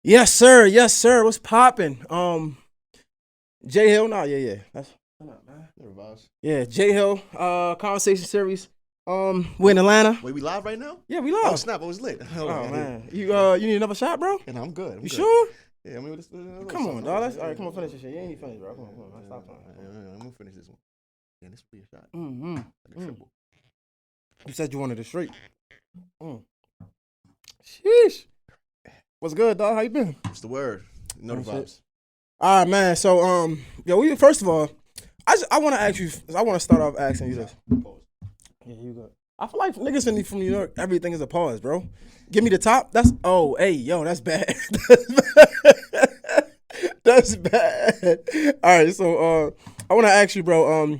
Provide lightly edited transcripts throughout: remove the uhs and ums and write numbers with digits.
Yes, sir. Yes, sir. What's popping? Jay Hill. No, yeah. That's Never vibes. yeah. Jay Hill. Conversation series. We're in Atlanta. Wait, we live right now? Yeah, we Oh live. snap! I was lit. Oh man, you need another shot, bro? And I'm good. I'm You good. sure? Yeah, I mean, Come on, dog. All right. Come on, finish this shit. You ain't even finished, bro. Come on. Stop playing. I'm gonna finish this one. Yeah, this will be a shot. Mm-hmm. Like a triple. You said you wanted it straight. Sheesh. What's good, dog? How you been? What's the word? You know the Oh, shit. vibes. All right, man. So, first of all, I want to ask you. I want to start off asking you this. Yeah, you good. I feel like niggas from New York, everything is a pause, bro. Give me the top. That's that's bad. That's bad. All right, so I want to ask you, bro.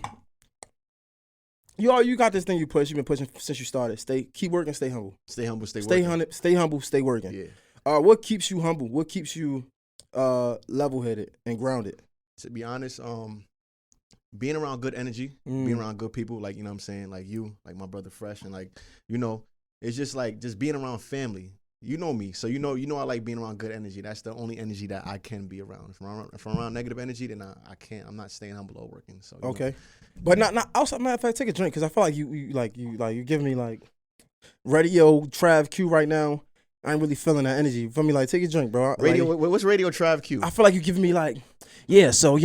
You got this thing you push. You've been pushing since you started. Keep working, stay humble. Stay humble, stay Stay working. stay humble, stay working. Yeah. What keeps you humble? What keeps you level-headed and grounded? To be honest, being around good energy, being around good people, like, you know what I'm saying, like you, like my brother Fresh, and like, you know, it's just like just being around family. You know me, so you know I like being around good energy. That's the only energy that I can be around. If I'm around negative energy, then I can't. I'm not staying humble or working. So okay, know. But not outside. Matter of fact, take a drink because I feel like you're giving me like radio TravQue right now. I ain't really feeling that energy. You feel me? Like, take a drink, bro. Radio, like, what's radio TravQue? I feel like you're giving me like, yeah. So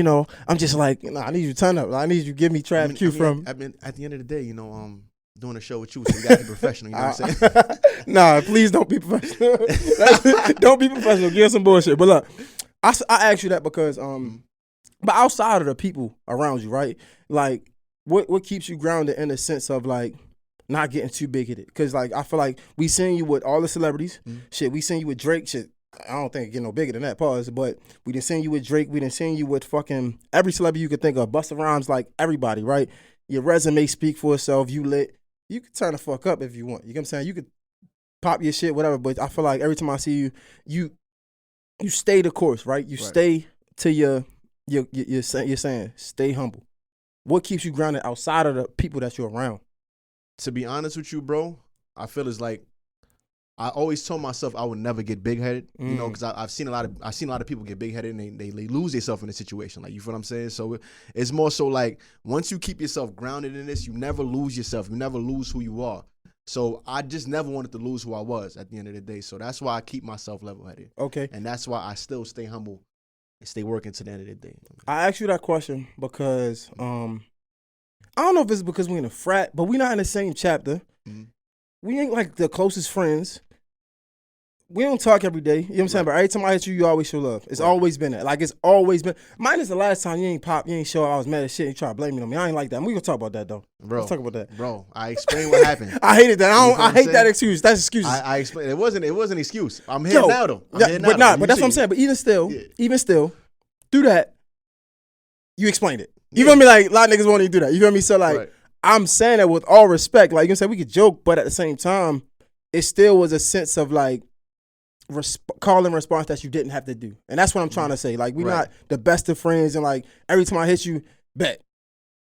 I'm just like, I need you to turn up. I need you to give me TravQue from. I mean, at the end of the day, doing a show with you, so you gotta be professional. You know what I'm saying? Nah, please don't be professional. Don't be professional. Give us some bullshit. But look, I asked you that because but outside of the people around you, right? Like, what keeps you grounded in the sense of like not getting too big headed? Because like I feel like we seen you with all the celebrities. Shit, we seen you with Drake. Shit, I don't think it get no bigger than that. Pause. But we done seen you with Drake. We done seen you with fucking every celebrity you could think of. Busta Rhymes, like everybody, right? Your resume speak for itself. You lit. You could turn the fuck up if you want. You know what I'm saying? You could pop your shit, whatever. But I feel like every time I see you stay the course, right? You stay to you're saying stay humble. What keeps you grounded outside of the people that you're around? To be honest with you, bro, I feel it's like I always told myself I would never get big headed, you know, because I've seen a lot of people get big headed and they lose themselves in a situation. Like, you feel what I'm saying? So it's more so like once you keep yourself grounded in this, you never lose yourself. You never lose who you are. So I just never wanted to lose who I was at the end of the day. So that's why I keep myself level headed. Okay. And that's why I still stay humble and stay working to the end of the day. I asked you that question because I don't know if it's because we in a frat, but we not in the same chapter. We ain't like the closest friends. We don't talk every day. You know what I'm saying? But every time I hit you, you always show love. It's always been that. Like, it's always been. Minus the last time you ain't pop, you ain't show up, I was mad as shit, and you try to blame me on me. I ain't like that. We gonna talk about that though. Bro, let's talk about that. Bro, I explained what happened. I hated that. I hate that excuse. That's excuses. I explained. It wasn't an excuse. I'm here now though. But that's what I'm saying. But even still, through that, you explained it. You feel me? Like, a lot of niggas won't even do that. You feel me? So like, I'm saying that with all respect. Like, you can say we could joke, but at the same time, it still was a sense of like call and response that you didn't have to do. And that's what I'm trying to say. Like, we're not the best of friends, and like every time I hit you, bet.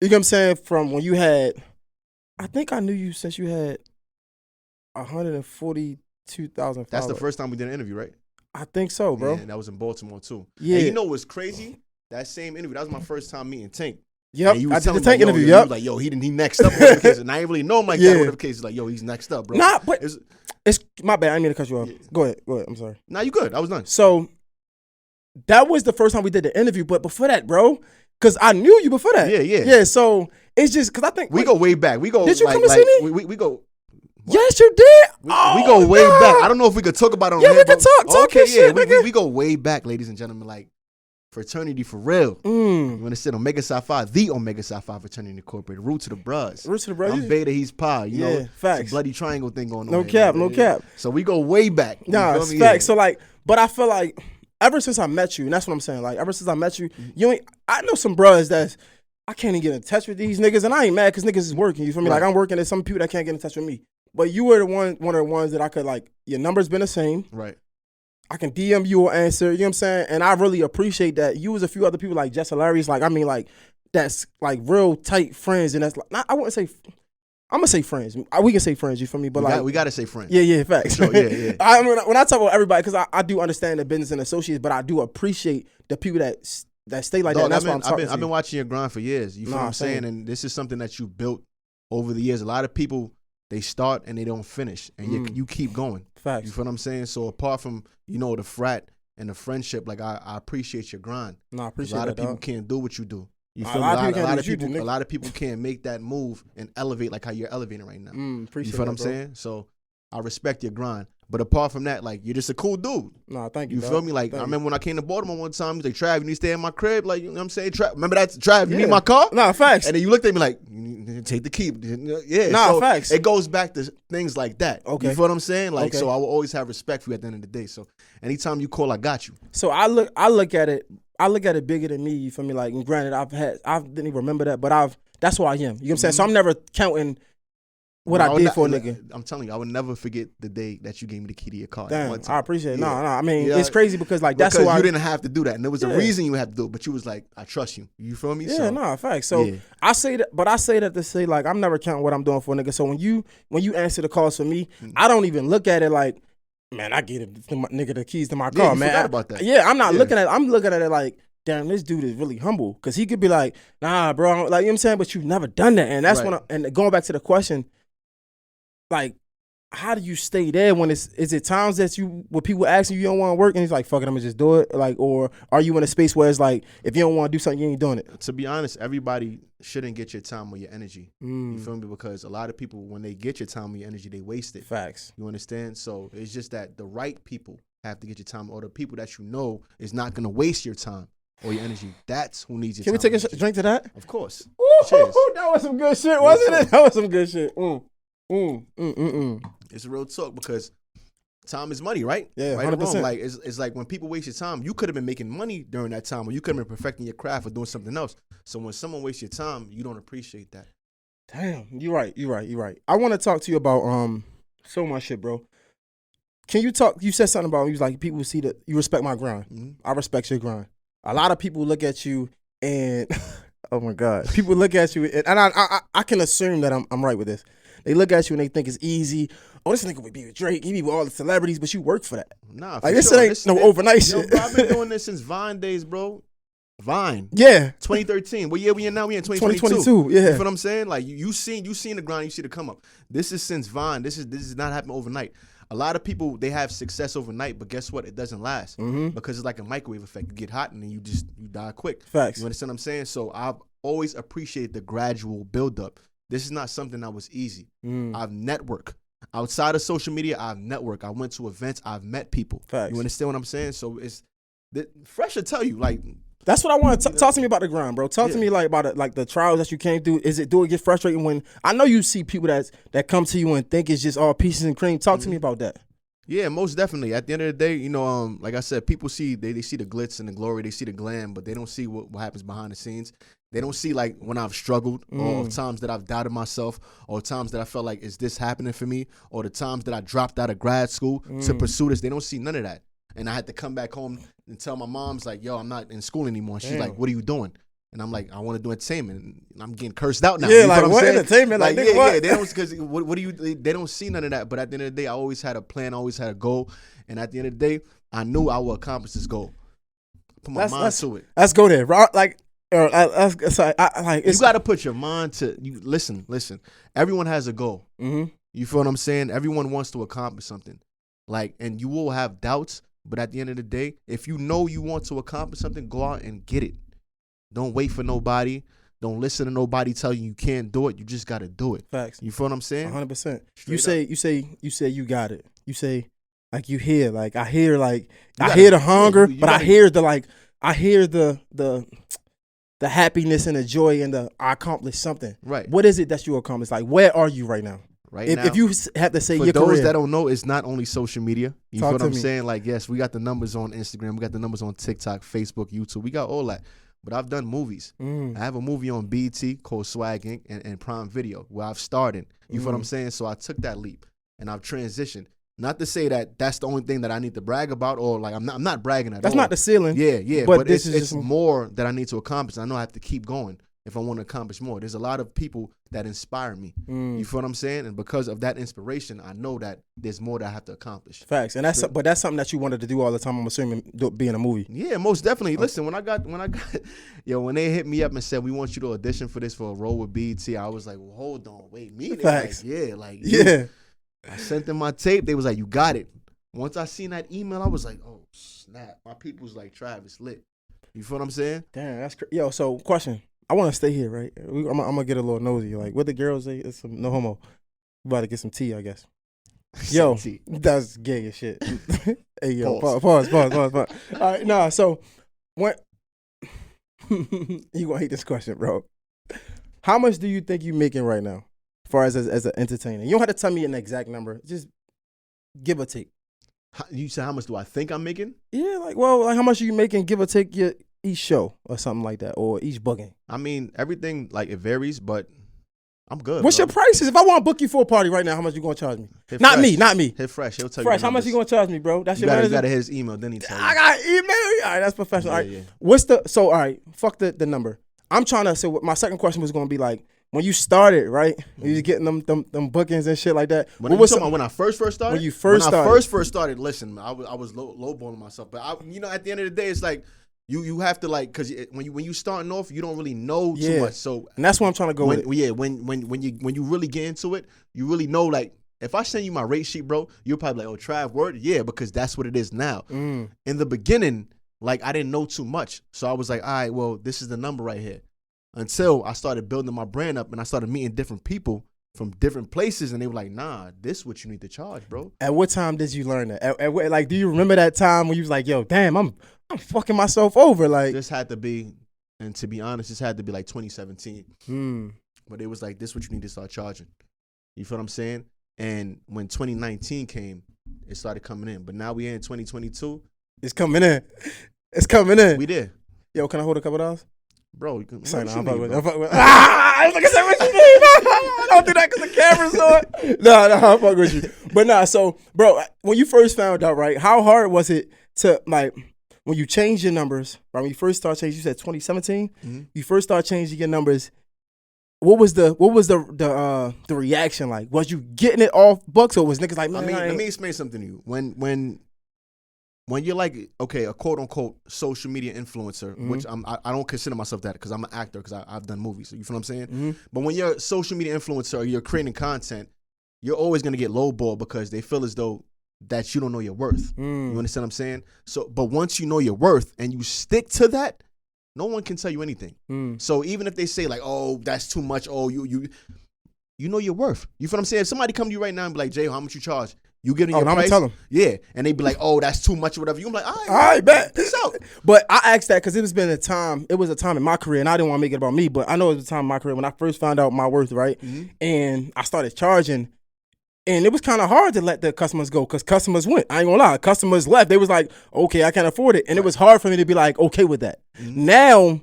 You know what I'm saying? From when you had, I think I knew you since you had 142,000 followers. That's the first time we did an interview, right? I think so, bro. Yeah, that was in Baltimore too. Yeah. And you know what's crazy? That same interview, that was my first time meeting Tank. Yep, I did the Tank interview. Yep, like, yo, he next up. Whatever the case. And I ain't really know him like that. Whatever the case is, like, yo, he's next up, bro. Nah, but it's my bad. I didn't mean to cut you off. Yeah. Go ahead. I'm sorry. Nah, you good. I was done. So that was the first time we did the interview. But before that, bro, because I knew you before that. Yeah. So it's just because I think we go way back. We go. Did you come to see me? We go. What? Yes, you did. We go way back. I don't know if we could talk about it on here. Yeah, we can talk. Talk your shit, we go way back, ladies and gentlemen. Like, fraternity for real. You want to sit Omega Psi Phi, the Omega Psi Phi fraternity incorporated. Root to the bros. I'm Beta, he's Pi. You know, facts. It's a bloody triangle thing going on. No cap. So we go way back. Nah, it's facts. So like, but I feel like ever since I met you, and that's what I'm saying. Like, ever since I met you, I know some bros that's I can't even get in touch with these niggas, and I ain't mad because niggas is working. You feel me? Like, I'm working. There's some people that can't get in touch with me. But you were one of the ones that I could, like, your number's been the same. Right. I can DM you or answer, you know what I'm saying? And I really appreciate that. You was a few other people like Jess Hilarious, like, I mean, like, that's like real tight friends. And that's like, I wouldn't say I'm gonna say friends. We can say friends. You feel me? But we gotta say friends. Yeah, facts. Sure, yeah. I mean, when I talk about everybody, because I do understand the business and associates, but I do appreciate the people that stay like that. That's why I'm talking. I've been watching your grind for years. You feel what I'm saying? And this is something that you built over the years. A lot of people, they start and they don't finish, and you keep going. Facts. You feel what I'm saying? So apart from the frat and the friendship, like I appreciate your grind. No, I appreciate that. A lot of people can't do what you do. You feel me? A lot of people can't make that move and elevate like how you're elevating right now. You feel what I'm saying? So I respect your grind. But apart from that, like, you're just a cool dude. No, thank you. You feel me? Like, I remember when I came to Baltimore one time, he's like, Trav, you need to stay in my crib. Like, you know what I'm saying? Remember that? Trav, you need my car? Nah, facts. And then you looked at me like, you need to take the key. Yeah. Nah, so facts. It goes back to things like that. Okay. You feel what I'm saying? Like, so I will always have respect for you at the end of the day. So anytime you call, I got you. So I look at it bigger than me. You feel me? Like, and granted, I didn't even remember that, but that's who I am. You know what I'm saying? So I'm never counting what I did for a nigga. I'm telling you, I would never forget the day that you gave me the key to your car. Damn, I appreciate it. Yeah. No, I mean, it's crazy because that's who you didn't have to do that. And there was a reason you had to do it, but you was like, I trust you. You feel me? Yeah, no, facts. So I say that to say, like, I'm never counting what I'm doing for a nigga. So when you answer the calls for me, I don't even look at it like, man, I get it, nigga, the keys to my car, man. Forgot about that. I'm not looking at it. I'm looking at it like, damn, this dude is really humble. Because he could be like, nah, bro, like, you know what I'm saying? But you've never done that. And that's and going back to the question, like, how do you stay there when is it times that when people asking you don't want to work and he's like, fuck it, I'm gonna just do it? Like, or are you in a space where it's like, if you don't want to do something, you ain't doing it? To be honest, everybody shouldn't get your time or your energy. You feel me? Because a lot of people, when they get your time or your energy, they waste it. Facts. You understand? So it's just that the right people have to get your time, or the people that you know is not gonna waste your time or your energy. That's who needs your time. Can we take a drink to that? Of course. Cheers. That was some good shit, wasn't it? That was some good shit. It's real talk because time is money, right? Yeah, right 100%. Or wrong. Like it's like when people waste your time, you could have been making money during that time, or you could have been perfecting your craft or doing something else. So when someone wastes your time, you don't appreciate that. Damn, you're right. I want to talk to you about so much shit, bro. Can you talk? You said something about you was like people see that you respect my grind. Mm-hmm. I respect your grind. A lot of people look at you and oh my God, people look at you and I can assume that I'm right with this. They look at you and they think it's easy. Oh, this nigga would be with Drake. He be with all the celebrities, but you work for that. Nah, like this ain't no overnight shit. Bro, I've been doing this since Vine days, bro. Vine. Yeah. 2013. What year we in now? We in 2022. 2022, yeah. You feel what I'm saying? Like you seen the grind, you see the come up. This is since Vine. This is not happening overnight. A lot of people, they have success overnight, but guess what? It doesn't last because it's like a microwave effect. You get hot and then you die quick. Facts. You understand what I'm saying? So I've always appreciated the gradual buildup. This is not something that was easy. I've networked. Outside of social media, I've networked. I went to events. I've met people. Facts. You understand what I'm saying? So Fresh will tell you, like. That's what I want to talk to me about the grind, bro. Talk to me like about it, like the trials that you came through. Do it get frustrating when I know you see people that come to you and think it's just all pieces and cream? Talk to me about that. Yeah, most definitely. At the end of the day, like I said, people see they see the glitz and the glory, they see the glam, but they don't see what happens behind the scenes. They don't see like when I've struggled, or times that I've doubted myself, or times that I felt like, is this happening for me, or the times that I dropped out of grad school to pursue this. They don't see none of that. And I had to come back home and tell my mom's like, yo, I'm not in school anymore. And she's like, what are you doing? And I'm like, I want to do entertainment. And I'm getting cursed out now. Yeah, like what entertainment? Like nigga, what? Yeah, they don't, because what do you? They don't see none of that. But at the end of the day, I always had a plan, always had a goal. And at the end of the day, I knew I would accomplish this goal. Put my mind to it. Let's go there, bro. Like, you got to put your mind to you. Listen. Everyone has a goal. You feel what I'm saying? Everyone wants to accomplish something. Like, and you will have doubts. But at the end of the day, if you know you want to accomplish something, go out and get it. Don't wait for nobody. Don't listen to nobody tell you can't do it. You just got to do it. Facts. You feel what I'm saying? 100%. You say you got it. You say like you hear like I hear the hunger, but I hear the happiness and the joy and I accomplished something. Right. What is it that you accomplished? Like where are you right now? Right now, if you have to say for your those career. that don't know, it's not only social media. You feel what I'm me. saying? Like, yes, we got the numbers on Instagram. We got the numbers on TikTok, Facebook, YouTube. We got all that. But I've done movies. I have a movie on BET called Swag Inc. and Prime Video where I've started. You feel what I'm saying? So I took that leap and I've transitioned. Not to say that that's the only thing that I need to brag about, or like I'm not bragging at all. That's not the ceiling. Yeah. But it's more that I need to accomplish. I know I have to keep going. if I want to accomplish more. There's a lot of people that inspire me. You feel what I'm saying? And because of that inspiration, I know that there's more that I have to accomplish. Facts. And that's something that you wanted to do all the time, I'm assuming, being a movie. Yeah, most definitely. Listen, when they hit me up and said, we want you to audition for this for a role with BET, I was like, well, hold on, wait, me? Facts. Yeah. I sent them my tape. They was like, you got it. Once I seen that email, I was like, oh, snap. My people's like, Travis lit. You feel what I'm saying? Damn, that's crazy. Yo, so question. I want to stay here, right? I'm gonna get a little nosy. Like, what the girls say? It's some no homo. We about to get some tea, I guess. Yo, that's gay as shit. Hey, yo, pause. All right, nah. So, when you gonna hate this question, bro? How much do you think you making right now, as far as an entertainer? You don't have to tell me an exact number. Just give or take. You said how much do I think I'm making? Yeah, like how much are you making? Give or take each show or something like that, or each booking. I mean, everything, like, it varies, but I'm good. What's your prices? If I want to book you for a party right now, how much you gonna charge me? Not me. Hit Fresh. He'll tell Fresh, you. How much you gonna charge me, bro? That's your manager? You gotta hit his email, then he tell you. I got email. All right, that's professional. Yeah, all right. yeah. All right, fuck the number. I'm trying to say what my second question was gonna be like, when you started, right? When you was getting them bookings and shit like that. When I first started? When you first started. I first started, listen, I was lowballing myself. But at the end of the day, it's like, you have to, like, because when you starting off, you don't really know too much. So, and that's what I'm trying to go with. Yeah, when you really get into it, you really know, like, if I send you my rate sheet, bro, you're probably like, oh, Trav, word? Yeah, because that's what it is now. In the beginning, like, I didn't know too much. So I was like, all right, well, this is the number right here. Until I started building my brand up and I started meeting different people from different places, and they were like, nah, this is what you need to charge, bro. At what time did you learn that? Like, do you remember that time when you was like, yo, damn, I'm fucking myself over? Like, this had to be, and to be honest, this had to be like 2017. But it was like, this is what you need to start charging. You feel what I'm saying? And when 2019 came, it started coming in. But now we in 2022. It's coming in. We did. Yo, can I hold a couple of dollars? Bro, you can. Sorry, I'm fucking with you. I was like, I said, what you mean? Don't do that because the camera's on. No, I'm fucking with you. But nah, so, bro, when you first found out, right, how hard was it to, like, when you changed your numbers, right, when you first started changing, you said 2017, you first started changing your numbers, what was the reaction like? Was you getting it off books, or was niggas like, man, let me explain something to you. When you're like, okay, a quote unquote social media influencer, which I don't consider myself that because I'm an actor, because I've done movies. So you feel what I'm saying? But when you're a social media influencer or you're creating content, you're always gonna get lowballed because they feel as though that you don't know your worth. You understand what I'm saying? So, but once you know your worth and you stick to that, no one can tell you anything. So even if they say like, oh, that's too much, oh, you know your worth. You feel what I'm saying? If somebody come to you right now and be like, Jay, how much you charge? You give them your price? I'm gonna tell them. Yeah. And they be like, oh, that's too much or whatever. You're like, all right, bet. Peace out. But I asked that because it was a time in my career, and I didn't want to make it about me, but I know it was a time in my career when I first found out my worth, right? And I started charging, and it was kind of hard to let the customers go because customers went. I ain't gonna lie. Customers left. They was like, okay, I can't afford it. And it was hard for me to be like, okay with that. Now,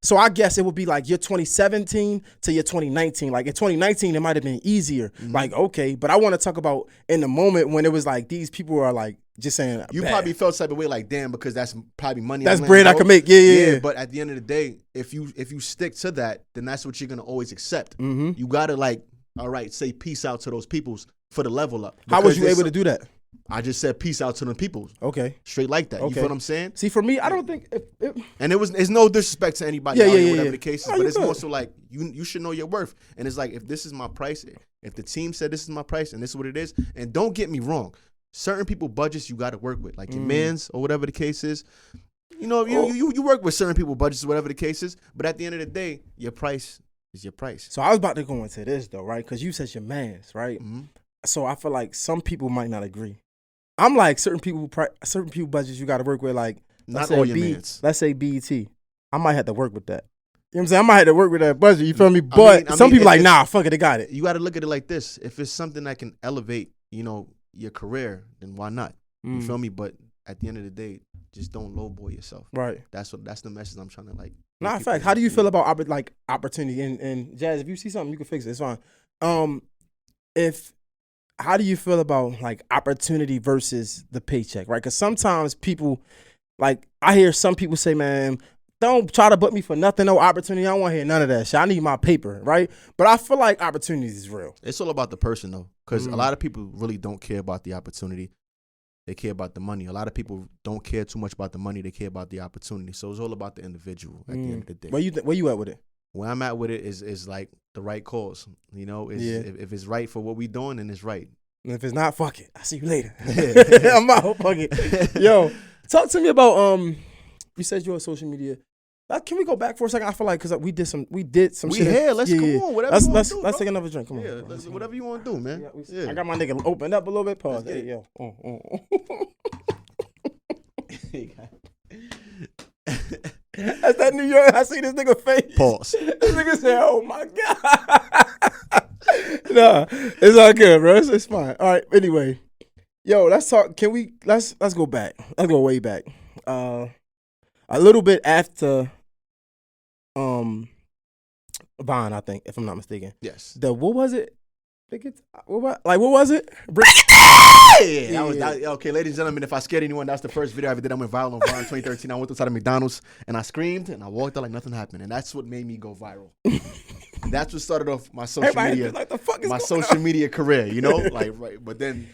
so I guess it would be like your 2017 to your 2019. Like in 2019, it might have been easier. Like, okay, but I want to talk about in the moment when it was like these people are like just saying. You probably felt type of way like, damn, because that's probably money. That's bread I can make. Yeah. But at the end of the day, if you stick to that, then that's what you're gonna always accept. You gotta like, all right, say peace out to those peoples for the level up. How was you able to do that? I just said peace out to them people. Okay. Straight like that. You feel what I'm saying? See, for me, I don't think and it's no disrespect to anybody out here, whatever the case is, but it's more so like you should know your worth. And it's like, if this is my price, if the team said this is my price and this is what it is, and don't get me wrong, certain people budgets you gotta work with, like your mans or whatever the case is. You know, you work with certain people budgets, whatever the case is, but at the end of the day, your price is your price. So I was about to go into this though, right? Because you said your mans, right? So I feel like some people might not agree. I'm like certain people budgets you got to work with, like not all your mans. Let's say BET. I might have to work with that. You know what I'm saying? I might have to work with that budget. You feel me? But some people like, nah, fuck it, they got it. You got to look at it like this: if it's something that can elevate, your career, then why not? You feel me? But at the end of the day, just don't lowball yourself. Right. That's the message I'm trying to like. Nah, in fact, how do you feel about opportunity? And Jazz, if you see something, you can fix it. It's fine. How do you feel about like opportunity versus the paycheck, right? Because sometimes people, like I hear some people say, man, don't try to book me for nothing, no opportunity. I don't want to hear none of that shit. I need my paper, right? But I feel like opportunities is real. It's all about the person though, because a lot of people really don't care about the opportunity. They care about the money. A lot of people don't care too much about the money. They care about the opportunity. So it's all about the individual at the end of the day. Where you at with it? Where I'm at with it is like the right cause. You know, if it's right for what we doing, then it's right. And if it's not, fuck it. I'll see you later. I'm out. Fuck it. Yo, talk to me about you said you're on social media. Can we go back for a second? I feel like because we did some shit. Here. Let's come on. Whatever you want to do, let's take another drink. Come on. Yeah, whatever you want to do, man. I got my nigga opened up a little bit. Pause. Hey, yo. That's that New York. I see this nigga face. Pause. This nigga said, "Oh my god." Nah, it's all good, bro. It's fine. All right. Anyway, yo, let's talk. Can we? Let's go back. Let's go way back. A little bit after, Vine, I think, if I'm not mistaken. Yes. What was it? What was it? Okay, ladies and gentlemen, if I scared anyone, that's the first video I ever did. I went viral on Vine 2013. I went outside of McDonald's and I screamed and I walked out like nothing happened, and that's what made me go viral. That's what started off my social media, like, the fuck is my social media career. You know, like right. But then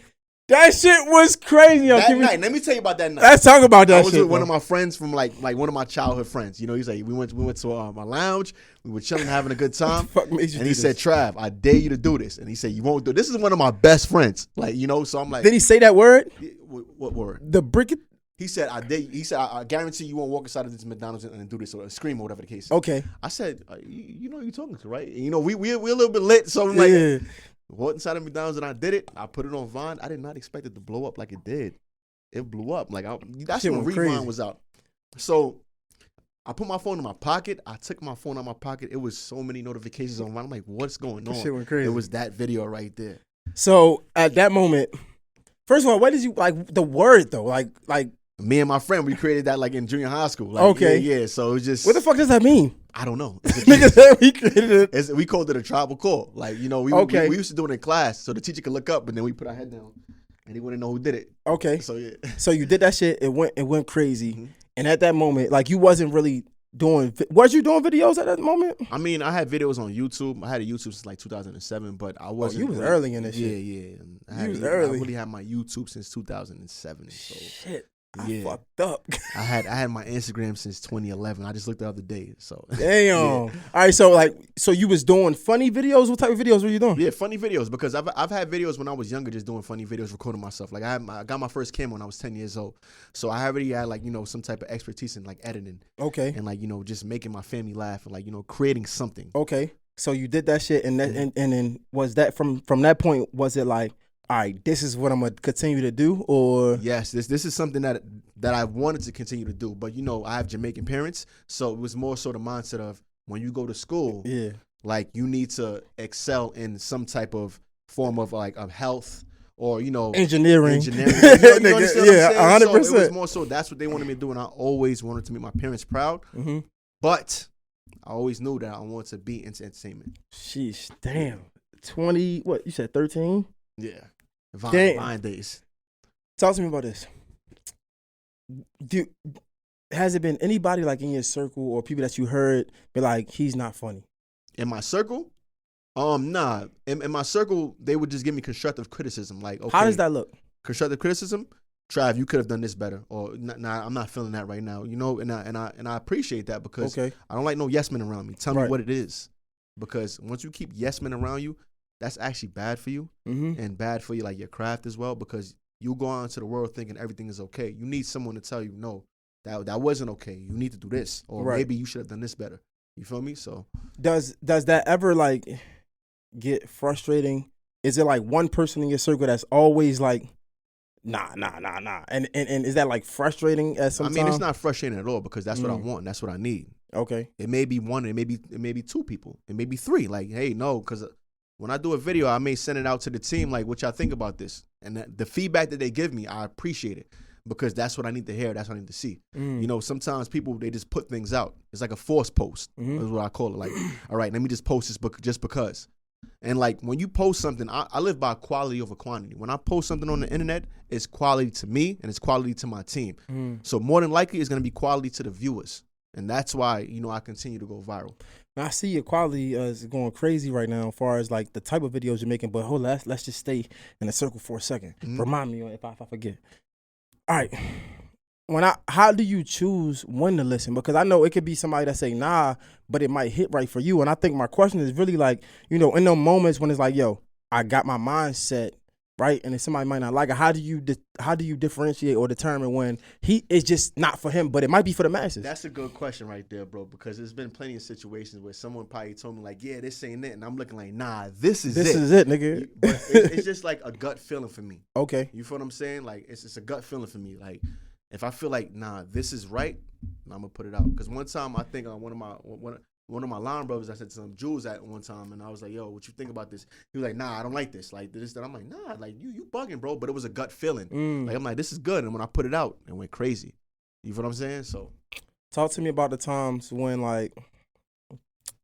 that shit was crazy. Yo, that night, let me tell you about that night. Let's talk about that. I was shit, with one of my friends from like one of my childhood friends. You know, he's like, we went to a lounge. We were chilling, having a good time. Fuck made you and do he this? said, "Trav, I dare you to do this." And he said, "You won't do it." This is one of my best friends. Like, you know, so I'm like, did he say that word? What word? The brick. He said, "I dare." He said, "I guarantee you won't walk inside of this McDonald's and do this or scream or whatever the case is." Okay. I said, "You know who you're talking to, right?" And, you know, we're a little bit lit, so I'm like, walked inside of McDonald's and I did it. I put it on Vine. I did not expect it to blow up like it did. It blew up. Like that's when Rewind was out. So I put my phone in my pocket. I took my phone out of my pocket. It was so many notifications on Vine. I'm like, what's going on? Shit went crazy. It was that video right there. So at that moment, first of all, what did you like the word though? Like me and my friend, we created that like in junior high school. Like, okay. Yeah. So it was just. What the fuck does that mean? I don't know. Nigga said we created it. We called it a tribal call. Like, you know, we used to do it in class so the teacher could look up and then we put our head down and he wouldn't know who did it. Okay. So yeah. So you did that shit. It went crazy. Mm-hmm. And at that moment, like you wasn't really doing. Was you doing videos at that moment? I mean, I had videos on YouTube. I had a YouTube since like 2007, but I wasn't. You was early in this shit. Yeah. You was early. I really had my YouTube since 2007. So. Shit. Yeah. I fucked up. I had my Instagram since 2011. I just looked the other day. So damn. Yeah. All right. So you was doing funny videos. What type of videos were you doing? Yeah, funny videos because I've had videos when I was younger, just doing funny videos, recording myself. Like I got my first camera when I was 10 years old, so I already had like, you know, some type of expertise in like editing. Okay. And like, you know, just making my family laugh and like, you know, creating something. Okay. So you did that shit, and that and then was that from that point? Was it like, all right, this is what I'm gonna continue to do, or yes, this is something that I wanted to continue to do, but you know, I have Jamaican parents, so it was more so the mindset of when you go to school, like you need to excel in some type of form of like of health or, you know, engineering. You know, you understand what I'm saying? 100%. So it was more so that's what they wanted me to do, and I always wanted to make my parents proud. Mm-hmm. But I always knew that I wanted to be into entertainment. Sheesh, damn. 20, what you said, 13? Yeah. Vine days. Talk to me about this. Has it been anybody like in your circle or people that you heard be like, he's not funny? In my circle? Nah. In my circle, they would just give me constructive criticism. Like, okay, how does that look? Constructive criticism? Trav, you could have done this better. Or nah, I'm not feeling that right now. You know, and I appreciate that because I don't like no yes men around me. Tell me what it is. Because once you keep yes men around you, that's actually bad for you and bad for you, like your craft as well, because you go out into the world thinking everything is okay. You need someone to tell you, no, that wasn't okay. You need to do this, or maybe you should have done this better. You feel me? So does that ever like get frustrating? Is it like one person in your circle that's always like, nah, and is that like frustrating at some time? I mean, it's not frustrating at all because that's what I want. That's what I need. Okay. It may be one, it may be two people, it may be three. Like, hey, no, because when I do a video, I may send it out to the team, like, what y'all think about this? And the feedback that they give me, I appreciate it because that's what I need to hear. That's what I need to see. You know, sometimes people, they just put things out. It's like a force post is what I call it. Like, all right, let me just post this just because. And like when you post something, I live by quality over quantity. When I post something on the internet, it's quality to me and it's quality to my team. So more than likely, it's going to be quality to the viewers. And that's why, I continue to go viral. I see your quality is going crazy right now as far as like the type of videos you're making. But hold on, let's just stay in the circle for a second. Remind me if I forget. All right. How do you choose when to listen? Because I know it could be somebody that say nah, but it might hit right for you. And I think my question is really like, in those moments when it's like, yo, I got my mindset right, and then somebody might not like it. How do you differentiate or determine when it's just not for him, but it might be for the masses? That's a good question right there, bro. Because there's been plenty of situations where someone probably told me like, yeah, this ain't it, and I'm looking like, nah, this is it, nigga. But it's just like a gut feeling for me. Okay, you feel what I'm saying? Like it's a gut feeling for me. Like if I feel like, nah, this is right, I'm gonna put it out. Because one time I think one of my line brothers, I said to some Jews at one time, and I was like, yo, what you think about this? He was like, nah, I don't like this. Like this, that. I'm like, nah, like you bugging, bro. But it was a gut feeling. Like I'm like, this is good. And when I put it out, it went crazy. You feel what I'm saying? So talk to me about the times when, like,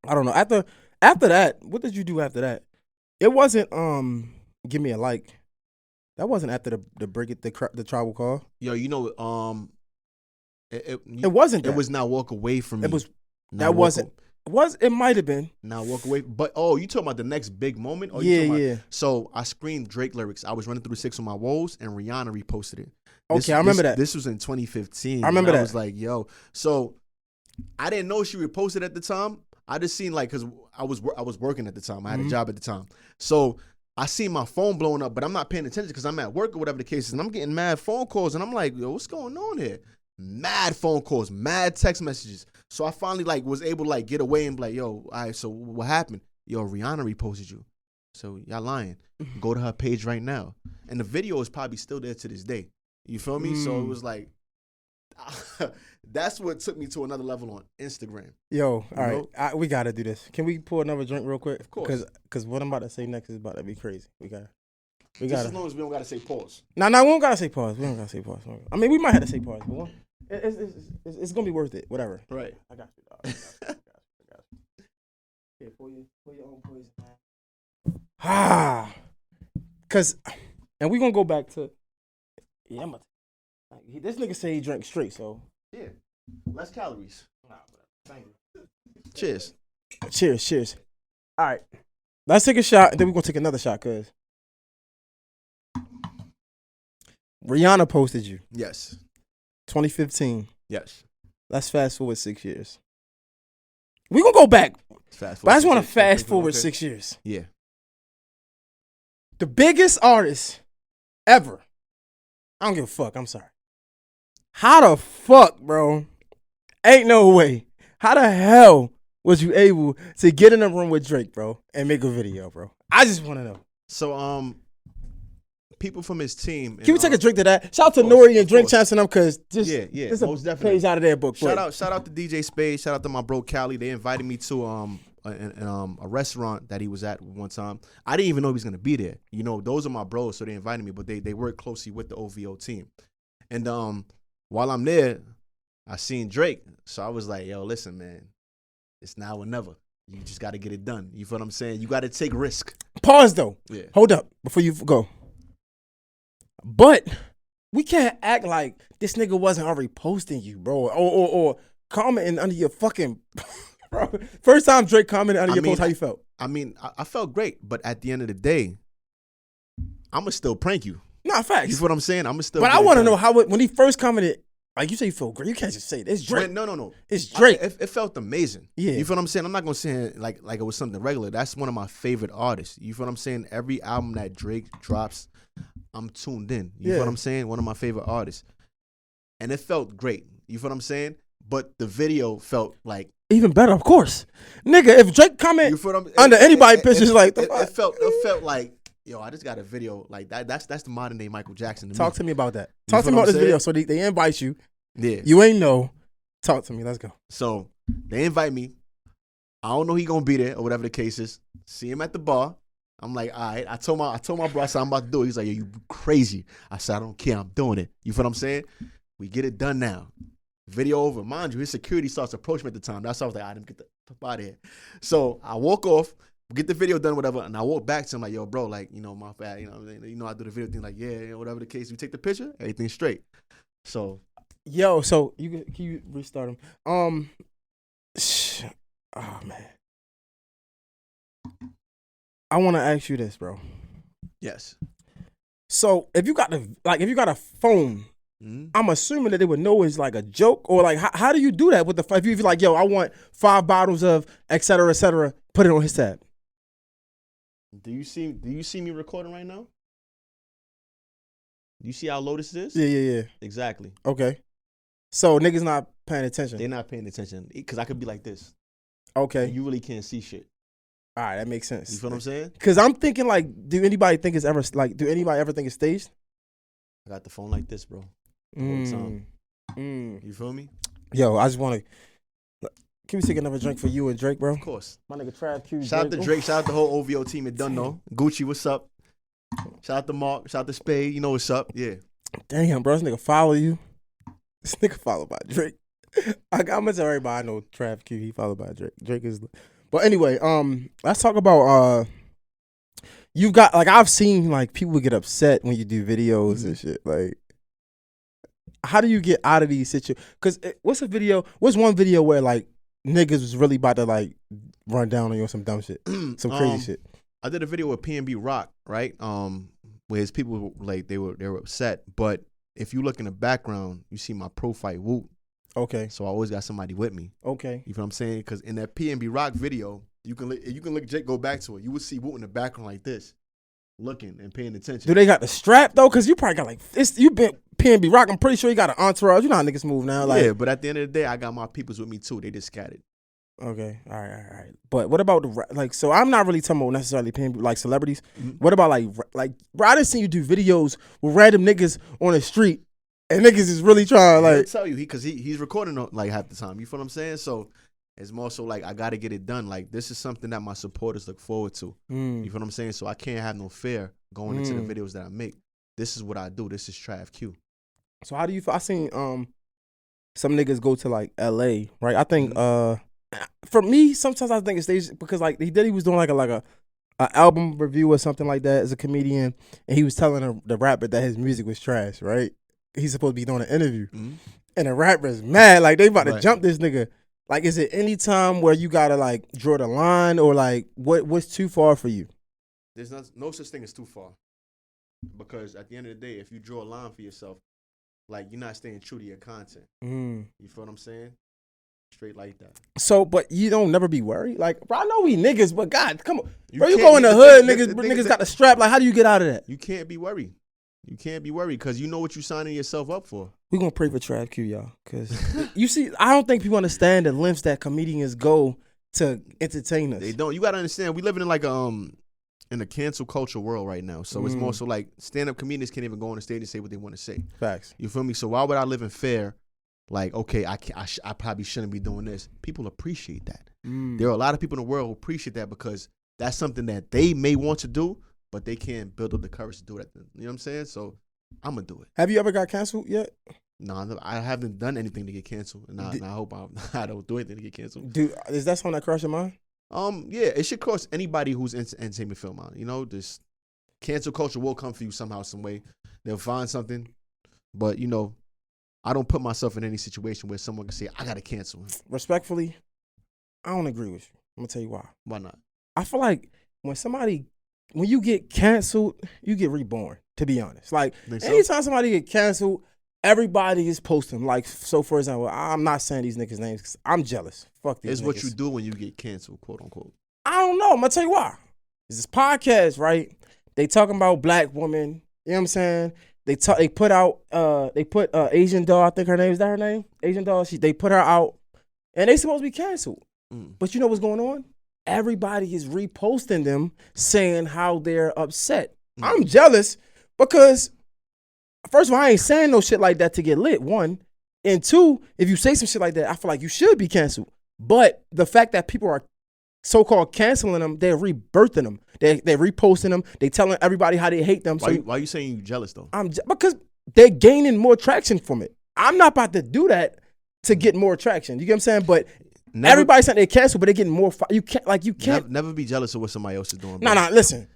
I don't know, after that, what did you do after that? It wasn't give me a like. That wasn't after the break it the tribal call. Yo, it wasn't that. It was Now Walk Away From Me. It was that wasn't. It might have been. Now Walk Away. But you talking about the next big moment? Or yeah. So I screamed Drake lyrics. I was running through the 6 on my woes, and Rihanna reposted it. Okay, I remember that. This was in 2015. I remember that. I was like, yo. So I didn't know she reposted at the time. I just seen like, because I was working at the time. I had a job at the time. So I seen my phone blowing up, but I'm not paying attention because I'm at work or whatever the case is. And I'm getting mad phone calls, and I'm like, yo, what's going on here? Mad phone calls, mad text messages. So I finally was able to get away and be like, yo, all right, so what happened? Yo, Rihanna reposted you. So y'all lying. Go to her page right now. And the video is probably still there to this day. You feel me? So it was like, that's what took me to another level on Instagram. Yo, all right, we got to do this. Can we pour another drink real quick? Of course. Because what I'm about to say next is about to be crazy. We got Just as long as we don't got to say pause. No, we don't got to say pause. We don't got to say pause. I mean, we might have to say pause, but it's going to be worth it. Whatever. Right. I got you, dog. I got you. Yeah, pour your own poison, man. And we going to go back to, this nigga say he drank straight, so. Yeah. Less calories. Thank you. Cheers. Cheers. All right. Let's take a shot, and then we're going to take another shot, because Rihanna posted you. Yes. 2015. Yes. Let's fast forward 6 years. We're going to go back. But I just want to fast forward 6 years. Yeah. The biggest artist ever. I don't give a fuck. I'm sorry. How the fuck, bro? Ain't no way. How the hell was you able to get in a room with Drake, bro, and make a video, bro? I just want to know. So, people from his team. Can we take a drink to that? Shout out to Nori and Drink Champs and them, because this is most a definitely page out of their book. Shout out to DJ Spade. Shout out to my bro Cali. They invited me to a restaurant that he was at one time. I didn't even know he was gonna be there. Those are my bros, so they invited me, but they work closely with the OVO team. And while I'm there, I seen Drake, so I was like, yo, listen, man, it's now or never. You just got to get it done. You feel what I'm saying? You got to take risk. Pause though. Yeah. Hold up before you go. But we can't act like this nigga wasn't already posting you, bro, or commenting under your fucking. Bro, first time Drake commented under your post, how you felt? I mean, I felt great, but at the end of the day, I'ma still prank you. Nah, facts. You feel what I'm saying? I'ma still. But I want to know how when he first commented. Like you say, you feel great. You can't just say it. It's Drake. No. It's Drake. It felt amazing. Yeah. You feel what I'm saying? I'm not gonna say it like it was something regular. That's one of my favorite artists. You feel what I'm saying? Every album that Drake drops, I'm tuned in. You feel what I'm saying? One of my favorite artists. And it felt great. You feel what I'm saying? But the video felt like even better, of course. Nigga, if Drake comment under anybody pictures like it felt like, yo, I just got a video like that. That's the modern day Michael Jackson. Talk to me about that. Talk to me about this video. So they invite you. Yeah. You ain't know. Talk to me. Let's go. So they invite me. I don't know he gonna be there or whatever the case is. See him at the bar. I'm like, all right. I told my bro, I said, I'm about to do it. He's like, yo, you crazy. I said, I don't care. I'm doing it. You feel what I'm saying? We get it done now. Video over. Mind you, his security starts approaching me at the time. That's why I was like, all right, get the fuck out of here. So I walk off. Get the video done, whatever, and I walk back to him like, yo, bro, like, my bad, I do the video thing, like, yeah, whatever the case. We take the picture, everything's straight. So Yo, so can you restart him? Oh man, I want to ask you this, bro. Yes. So if you got a phone, I'm assuming that they would know it's like a joke, or like how do you do that with the if you're like, yo, I want 5 bottles of et cetera, put it on his tab. Do you see me recording right now? Do you see how low this is? Yeah. Exactly. Okay. So niggas not paying attention. They're not paying attention because I could be like this. Okay. You really can't see shit. All right, that makes sense. You feel what I'm saying? Because I'm thinking like, do anybody ever think it's staged? I got the phone like this, bro. The whole time. You feel me? Yo, I just want to. Can we take another drink for you and Drake, bro? Of course. My nigga TravQue. Shout out to Drake. Shout out the whole OVO team at Dunno. Gucci, what's up? Shout out to Mark. Shout out to Spade. You know what's up? Yeah. Damn, bro. This nigga follow you. This nigga followed by Drake. I'm gonna tell everybody I know TravQue. He followed by Drake. Drake is. But anyway, let's talk about you've got like I've seen like people get upset when you do videos and shit. Like, how do you get out of these situations? Because what's one video where like niggas was really about to like run down on you on some dumb shit, some crazy shit? I did a video with PNB Rock, right? Where his people like they were upset, but if you look in the background, you see my pro fight whoop. Okay. So I always got somebody with me. Okay. You feel what I'm saying? Because in that PNB Rock video, you can look Jake go back to it. You would see Woot in the background like this, looking and paying attention. Do they got the strap though? Because you probably got like you been PNB Rock. I'm pretty sure you got an entourage. You know how niggas move now. Like, yeah, but at the end of the day, I got my peoples with me too. They just scattered. Okay. All right. But what about so I'm not really talking about necessarily PNB like celebrities. What about like bro, I done seen you do videos with random niggas on the street. And niggas is really trying like. I'll tell you, because he's recording like half the time. You feel what I'm saying? So it's more so like I got to get it done. Like this is something that my supporters look forward to. You feel what I'm saying? So I can't have no fear going into the videos that I make. This is what I do. This is TravQue. So how do you feel? I seen some niggas go to like LA, right? I think for me sometimes I think it's staged because like he was doing like a album review or something like that as a comedian, and he was telling the rapper that his music was trash, right? He's supposed to be doing an interview. And the rapper's mad. Like, they about to jump this nigga. Like, is it any time where you got to, like, draw the line? Or, like, what's too far for you? There's no such thing as too far. Because at the end of the day, if you draw a line for yourself, like, you're not staying true to your content. You feel what I'm saying? Straight like that. So, but you don't never be worried? Like, bro, I know we niggas, but God, come on. Bro, you go in the hood, niggas got the strap. Like, how do you get out of that? You can't be worried. You can't be worried because you know what you're signing yourself up for. We're going to pray for TravQue, y'all. Because, you see, I don't think people understand the lengths that comedians go to entertain us. They don't. You got to understand, we living in like in a cancel culture world right now. So it's more so like stand-up comedians can't even go on the stage and say what they want to say. Facts. You feel me? So why would I live in fear? Like, okay, I probably shouldn't be doing this. People appreciate that. There are a lot of people in the world who appreciate that because that's something that they may want to do, but they can't build up the courage to do it. You know what I'm saying? So I'm going to do it. Have you ever got canceled yet? No, I haven't done anything to get canceled. And I hope I don't do anything to get canceled. Dude, is that something that crossed your mind? Yeah, it should cross anybody who's entertainment film on. You know, this cancel culture will come for you somehow, some way. They'll find something. But, you know, I don't put myself in any situation where someone can say, I got to cancel him. Respectfully, I don't agree with you. I'm going to tell you why. Why not? I feel like when you get canceled, you get reborn, to be honest. Like, anytime somebody get canceled, everybody is posting. Like, so for example, I'm not saying these niggas' names because I'm jealous. Fuck these niggas. It's what you do when you get canceled, quote unquote. I don't know. I'm going to tell you why. It's this podcast, right? They talking about black women. You know what I'm saying? They put Asian doll, I think her name, is that her name? Asian doll, they put her out, and they supposed to be canceled. But you know what's going on? Everybody is reposting them saying how they're upset. I'm jealous because, first of all, I ain't saying no shit like that to get lit, one. And two, if you say some shit like that, I feel like you should be canceled. But the fact that people are so-called canceling them, they're rebirthing them. They're reposting them. They telling everybody how they hate them. Why are you saying you jealous, though? Because they're gaining more traction from it. I'm not about to do that to get more traction. You get what I'm saying? But everybody's saying they cancel, but they're getting more. You can't. Never be jealous of what somebody else is doing. No, listen.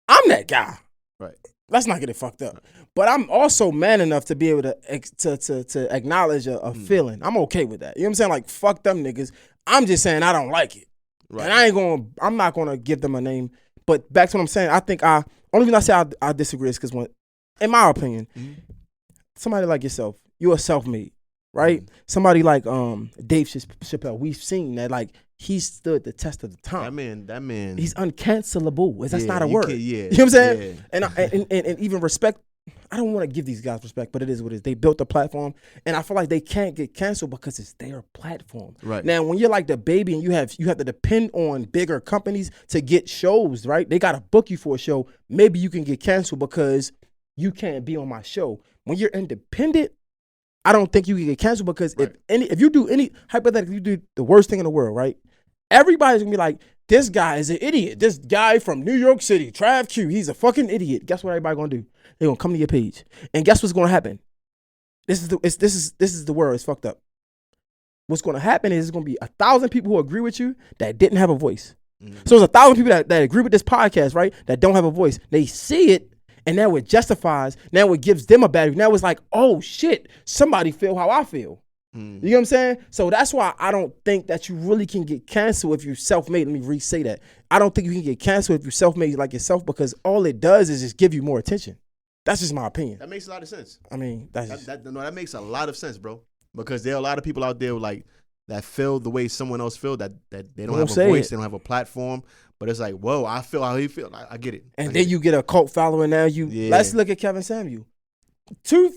I'm that guy. Right. Let's not get it fucked up. But I'm also man enough to be able to acknowledge a feeling. I'm okay with that. You know what I'm saying? Like, fuck them niggas. I'm just saying I don't like it. Right. And I'm not gonna give them a name. But back to what I'm saying, I think only reason I say I disagree is because in my opinion, somebody like yourself, you're a self-made, right? Somebody like Dave Chappelle, we've seen that, like, he stood the test of the time. That man. He's uncancelable. That's not a word. You know what I'm saying? Yeah. And even respect. I don't want to give these guys respect, but it is what it is. They built a platform, and I feel like they can't get canceled because it's their platform. Right. Now, when you're like the baby and you have to depend on bigger companies to get shows, right? They got to book you for a show. Maybe you can get canceled because you can't be on my show. When you're independent, I don't think you can get canceled because if you do hypothetically, you do the worst thing in the world, right? Everybody's gonna be like, this guy is an idiot. This guy from New York City, TravQue, he's a fucking idiot. Guess what everybody gonna do? They're gonna come to your page. And guess what's gonna happen? This is the world. It's fucked up. What's gonna happen is there's gonna be 1,000 people who agree with you that didn't have a voice. So there's 1,000 people that agree with this podcast, right? That don't have a voice. They see it, and now it justifies. Now it gives them a bad review. Now it's like, oh shit, somebody feel how I feel. You know what I'm saying? So that's why I don't think that you really can get canceled if you're self-made. Let me re-say that. I don't think you can get canceled if you're self-made like yourself, because all it does is just give you more attention. That's just my opinion. That makes a lot of sense. I mean, that makes a lot of sense, bro. Because there are a lot of people out there like that feel the way someone else feel, that they don't have a voice, they don't have a platform. But it's like, whoa, I feel how he feel. I get it. And then you get a cult following now. Let's look at Kevin Samuel. 4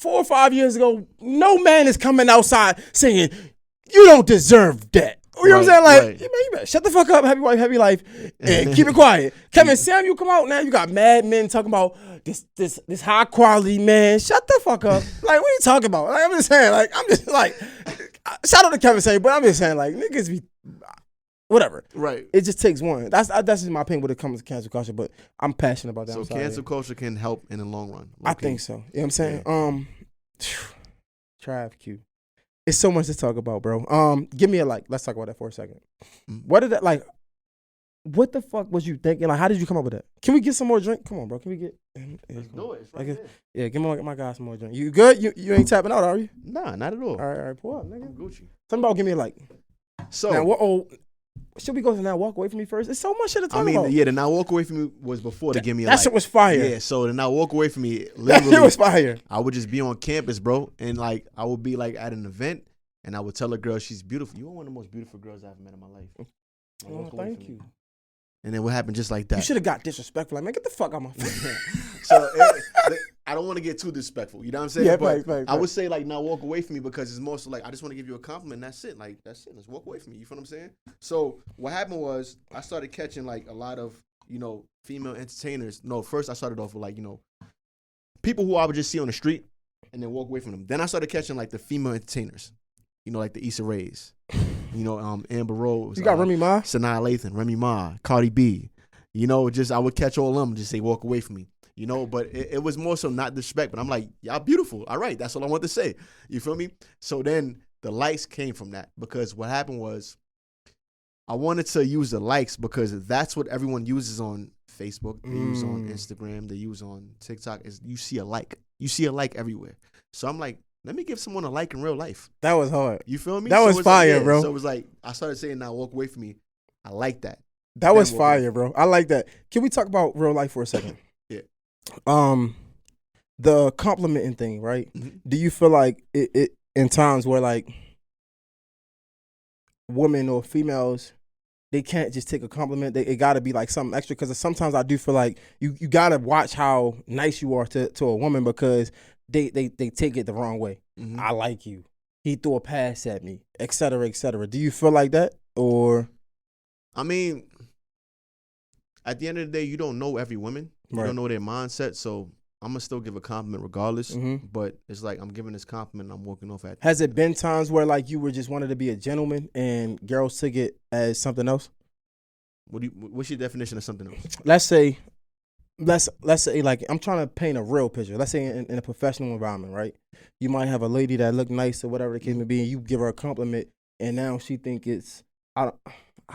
or 5 years ago, no man is coming outside saying, you don't deserve that. You know what I'm saying? Like, man, you better shut the fuck up, happy wife, happy life, and keep it quiet. Kevin Samuel come out now, you got mad men talking about this high quality man. Shut the fuck up. Like, what are you talking about? Like, I'm just saying, shout out to Kevin Samuel, but I'm just saying, like, niggas be whatever. Right. It just takes one. That's just my opinion when it comes to cancel culture, but I'm passionate about that. So cancel culture can help in the long run. I think so. You know what I'm saying? Yeah. TravQue. It's so much to talk about, bro. Give me a like. Let's talk about that for a second. What the fuck was you thinking? Like, how did you come up with that? Can we get some more drink? Come on, bro. Can we get? Let's do it. It's right there. Yeah, give my guy some more drink. You good? You ain't tapping out, are you? Nah, not at all. All right, pull up, nigga. Gucci. Something about give me a like. So now, should we go to Now Walk Away From Me first? There's so much shit to talk about. Yeah, the Now Walk Away From Me was before the Give Me a Like. That shit was fire. Yeah, so the Now Walk Away From Me, literally. It was fire. I would just be on campus, bro, and like I would be like at an event, and I would tell a girl she's beautiful. You are one of the most beautiful girls I've met in my life. Oh, thank you. And then what happened just like that? You should have got disrespectful. Like, man, get the fuck out of my face. So I don't want to get too disrespectful. You know what I'm saying? Yeah, but right. I would say like Now Walk Away From Me because it's more so like I just want to give you a compliment. That's it. Like that's it. Let's walk away from me. You feel what I'm saying? So what happened was I started catching like a lot of female entertainers. No, first I started off with like people who I would just see on the street and then walk away from them. Then I started catching like the female entertainers. Like the Issa Rae's. Amber Rose. You got Remy Ma? Sanaa Lathan, Remy Ma, Cardi B. Just I would catch all of them and just say walk away from me. But it was more so not disrespect, but I'm like, y'all beautiful. All right, that's all I want to say. You feel me? So then the likes came from that because what happened was I wanted to use the likes because that's what everyone uses on Facebook. They use on Instagram. They use on TikTok. Is you see a like. You see a like everywhere. So I'm like, let me give someone a like in real life. That was hard. You feel me? That was fire, bro. So it was like, I started saying, now walk away from me. I like that. That was fire, bro. I like that. Can we talk about real life for a second? Yeah. The complimenting thing, right? Mm-hmm. Do you feel like it in times where like women or females, they can't just take a compliment. It got to be like something extra because sometimes I do feel like you got to watch how nice you are to a woman because they take it the wrong way. Mm-hmm. I like you. He threw a pass at me, et cetera, et cetera. Do you feel like that? Or? I mean, at the end of the day, you don't know every woman. You don't know their mindset. So I'm going to still give a compliment regardless. Mm-hmm. But it's like I'm giving this compliment and I'm walking off at Has it been times where like you were just wanted to be a gentleman and girls took it as something else? What's your definition of something else? Let's say like I'm trying to paint a real picture. Let's say in a professional environment, right? You might have a lady that look nice or whatever the case may be, and you give her a compliment, and now she think it's I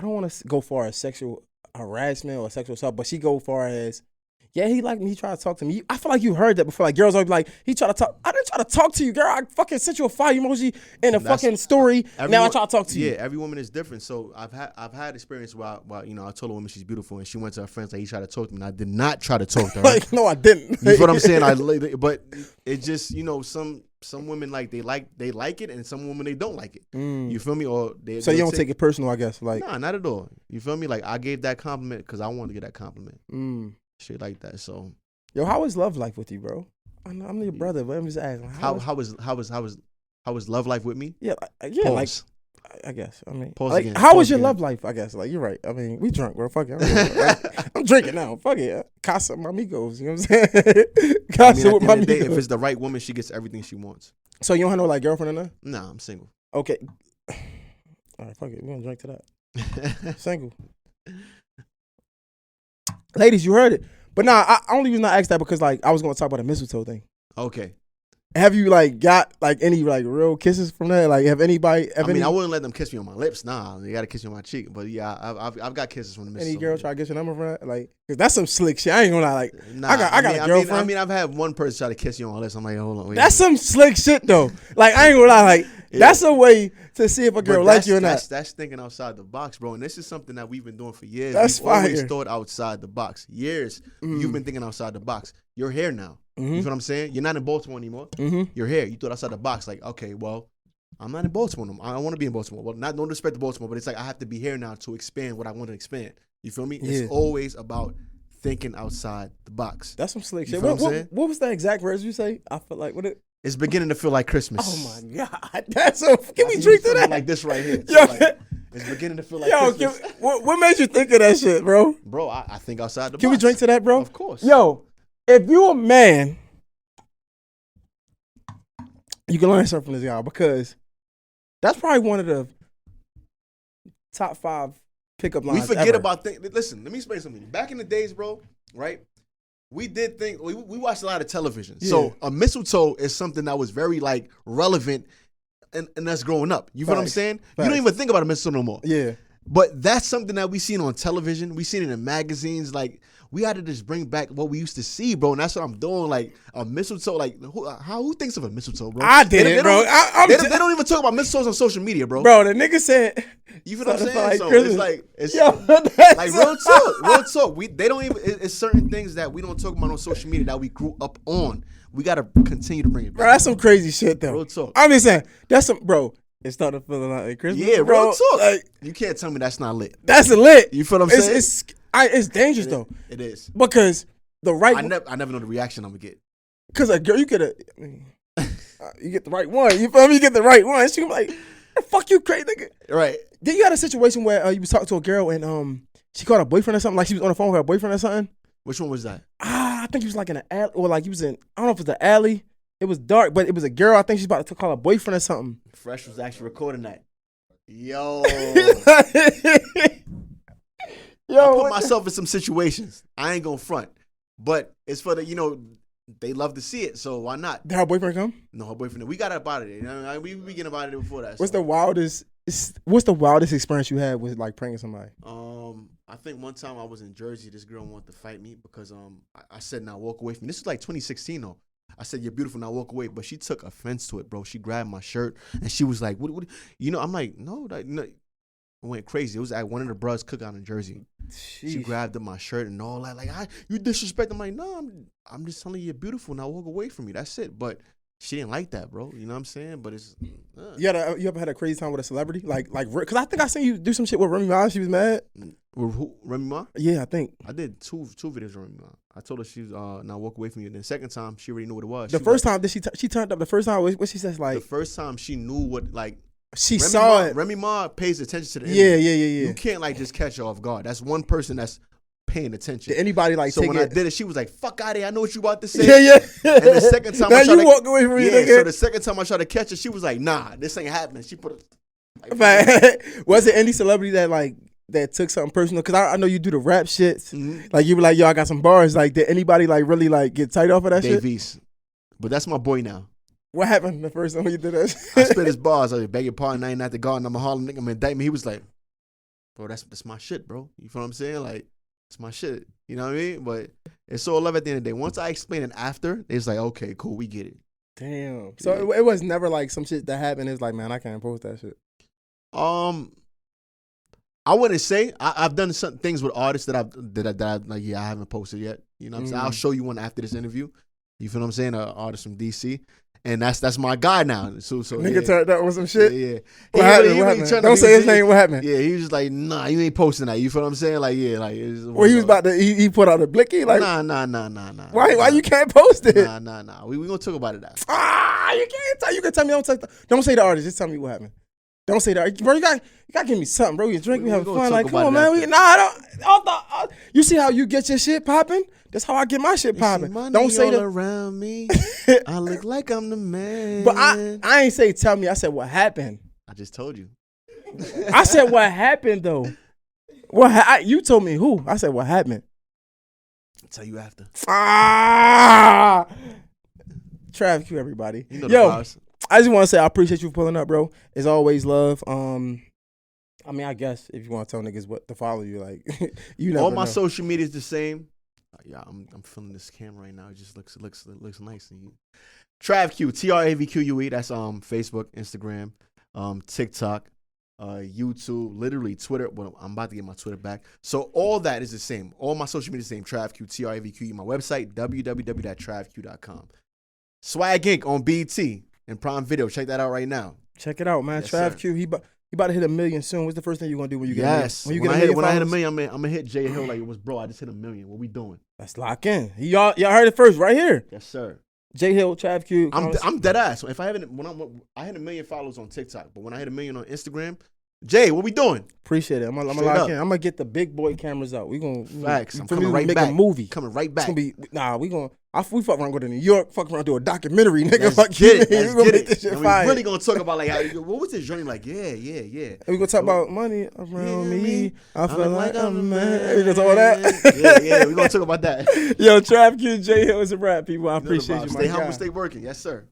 don't want to go far as sexual harassment or sexual assault, but she go far as Yeah, he liked me. He tried to talk to me. I feel like you heard that before. Like girls always be like, he tried to talk. I didn't try to talk to you, girl. I fucking sent you a fire emoji in a fucking story. Now I try to talk to you. Yeah, every woman is different. So I've had experience where I told a woman she's beautiful and she went to her friends like he tried to talk to me. And I did not try to talk to her. Like no, I didn't. You know what I'm saying? But it just some women like they like it and some women they don't like it. You feel me? Or so you don't take it personal, I guess. Like nah, not at all. You feel me? Like I gave that compliment because I wanted to get that compliment. Shit like that. So. Yo, how is love life with you, bro? I'm your brother, but I'm just asking. How was love life with me? Yeah, Pause. like I guess. I mean, Pause like again. how Pause was your again. love life? I guess. Like you're right. I mean, we drunk, bro. Fuck it. I'm drinking now. Fuck it. Casa amigos. You know what I'm saying? Casa with my amigos. If it's the right woman, she gets everything she wants. So you don't have no like girlfriend or nothing? Nah, I'm single. Okay. All right, fuck it. We're gonna drink to that. Single. Ladies, you heard it. But nah, I only reason I asked that because like I was gonna talk about the mistletoe thing. Okay. Have you like got like any like real kisses from that? Like have anybody? I wouldn't let them kiss me on my lips. Nah, they gotta kiss me on my cheek. But yeah, I've got kisses from the mistletoe. Any girl try to get your number from that? Like, cause that's some slick shit. I ain't gonna lie. Like, nah, I got a girlfriend. I've had one person try to kiss you on my lips. I'm like, hold on, wait. That's some slick shit though. Like I ain't gonna lie. Like that's a way to see if a girl like you or not. That's thinking outside the box, bro. And this is something that we've been doing for years. That's we've always thought outside the box. Years. You've been thinking outside the box. You're here now. You know what I'm saying? You're not in Baltimore anymore. You're here. You thought outside the box. Like, okay, well, I'm not in Baltimore. I don't want to be in Baltimore. Well, no disrespect to Baltimore, but it's like I have to be here now to expand what I want to expand. You feel me? Yeah. It's always about thinking outside the box. That's some slick shit. You feel what I'm saying? What was the exact words you say? I feel like what it. It's beginning to feel like Christmas. Oh my God, that's so. Can we drink to that? Like this right here. Yo, like, it's beginning to feel like Christmas. What made you think of that shit, bro? Bro, I think outside the box. Can we drink to that, bro? Of course. Yo, if you a man, you can learn something from this guy because that's probably one of the top 5 pickup lines. We forget ever. about things. Listen, let me explain something. Back in the days, bro, right? We did think we watched a lot of television. Yeah. So a mistletoe is something that was very like relevant in us growing up. You feel what I'm saying? You don't even think about a mistletoe no more. Yeah. But that's something that we seen on television. We seen it in magazines. Like we had to just bring back what we used to see, bro. And that's what I'm doing. Like a mistletoe. Like who thinks of a mistletoe, bro? I didn't, bro. They don't even talk about mistletoes on social media, bro. Bro, the nigga said. You feel what I'm saying? Like so Christmas. it's Yo, like real talk, real talk. They don't even. It's certain things that we don't talk about on social media that we grew up on. We gotta continue to bring it back. Bro, that's some crazy shit though. Real talk. I'm just saying that's some bro. It started feeling like Christmas. Yeah, bro. real talk. Like, you can't tell me that's not lit. That's lit. You feel what I'm saying? It's dangerous though. It is because the right. I never know the reaction I'm gonna get. Because a girl, you get you get the right one. You feel me? You get the right one. She be like, "Fuck you, crazy nigga." Right. Then you had a situation where you was talking to a girl and she called her boyfriend or something. Like she was on the phone with her boyfriend or something. Which one was that? I think he was like in an alley, or like he was in. I don't know if it was the alley. It was dark, but it was a girl. I think she's about to call her boyfriend or something. Fresh was actually recording that. Yo. Yo, I put myself in some situations. I ain't gonna front, but it's for the they love to see it, so why not? Did her boyfriend come? No, her boyfriend. We got up out of there. We getting about it before that. What's the wildest experience you had with like pranking somebody? I think one time I was in Jersey. This girl wanted to fight me because I said now walk away from me. This was like 2016 though. I said you're beautiful, now walk away. But she took offense to it, bro. She grabbed my shirt and she was like, "What?" I'm like, no, I went crazy. It was at one of the bros cookout in Jersey. Sheesh. She grabbed up my shirt and all that. Like, you disrespect. I'm like, no, I'm just telling you you're beautiful. Now walk away from me. That's it. But she didn't like that, bro. You know what I'm saying? But it's you ever had a crazy time with a celebrity? Like, because I think I seen you do some shit with Remy Ma. She was mad. With who? Remy Ma? Yeah, I think I did two videos with Remy Ma. I told her she was now walk away from you. And then the second time, she already knew what it was. The first time, did she turned up? The first time, what she says like the first time she knew what like. She saw it. Remy Ma pays attention to the enemy. Yeah. You can't like just catch her off guard. That's one person that's paying attention. Did anybody like? So when I did it, she was like, "Fuck out of here! I know what you about to say." Yeah. And the second time, now you walk away from me. Yeah. So the second time I tried to catch her, she was like, "Nah, this ain't happening." She put it. Was it any celebrity that took something personal? Because I know you do the rap shit. Mm-hmm. Like you were like, "Yo, I got some bars." Like, did anybody like really like get tight off of that Davies. shit? But that's my boy now. What happened the first time you did that? I spit his bars. I was like, beg your pardon, I ain't at the garden. I'm a Harlem nigga. I'm indicting me. He was like, bro, that's my shit, bro. You feel what I'm saying? Like, it's my shit. You know what I mean? But It's all love at the end of the day. Once I explain it after, it's like, okay, cool, we get it. Damn. So it was never like some shit that happened. It's like, man, I can't post that shit. I wouldn't say I've done some things with artists that I like. Yeah, I haven't posted yet. You know what I'm saying? I'll show you one after this interview. You feel what I'm saying? An artist from DC, and that's my guy now. So nigga turned up with some shit. Yeah. What happened? Don't say his name. What happened? Yeah, he was just like, nah, you ain't posting that. You feel what I'm saying? Like, yeah, like. Well, he was about to. He put out a blicky. Like, nah. Why you can't post it? Nah. We gonna talk about it now. You can't tell. You can tell me. Don't say the artist. Just tell me what happened. Don't say that, bro. You got to give me something, bro. You drink, we having fun. Like, come on, man. I don't. You see how you get your shit popping? That's how I get my shit popping. Don't say that around me. I look like I'm the man. But I ain't say tell me. I said what happened. I just told you. I said what happened though. You told me who? I said what happened. I'll tell you after. TravQue, everybody. You know the vibes. I just want to say I appreciate you for pulling up, bro. It's always love. I mean, I guess if you want to tell niggas what to follow you, like you never all my know. social media is the same. Yeah, I'm feeling this camera right now. It just looks nice. TravQue, TravQue. That's Facebook, Instagram, TikTok, YouTube, literally Twitter. Well, I'm about to get my Twitter back. So all that is the same. All my social media is the same. TravQue, TravQue. My website, www.travque.com. Swag Inc. on BT and Prime Video. Check that out right now. Check it out, man. Yes, TravQue. He about to hit 1 million soon. What's the first thing you gonna do when you get yes. a million? When I hit 1 million, I'm gonna hit Jay Hill like it was, bro. I just hit 1 million. What we doing? Let's lock in. Y'all heard it first right here. Yes, sir. Jay Hill TravQue. I'm dead ass. If I haven't, I hit 1 million followers on TikTok, but when I hit 1 million on Instagram, Jay, what we doing? Appreciate it. I'm gonna lock in. I'm gonna get the big boy cameras out. We gonna facts. I'm coming right make back. A movie. Coming right back. It's gonna be we gonna. We fuck around, go to New York, fuck around, do a documentary, nigga. Let's get it. We gonna make this shit fire. We really gonna talk about like what was this journey like? Yeah. And we gonna talk about money around me. I feel like I'm a man. We gonna talk about that. Yeah. We gonna talk about that. Yo, TravQue, Jay Hill is a rap, people. I appreciate you, my Stay guy. humble, stay working. Yes, sir.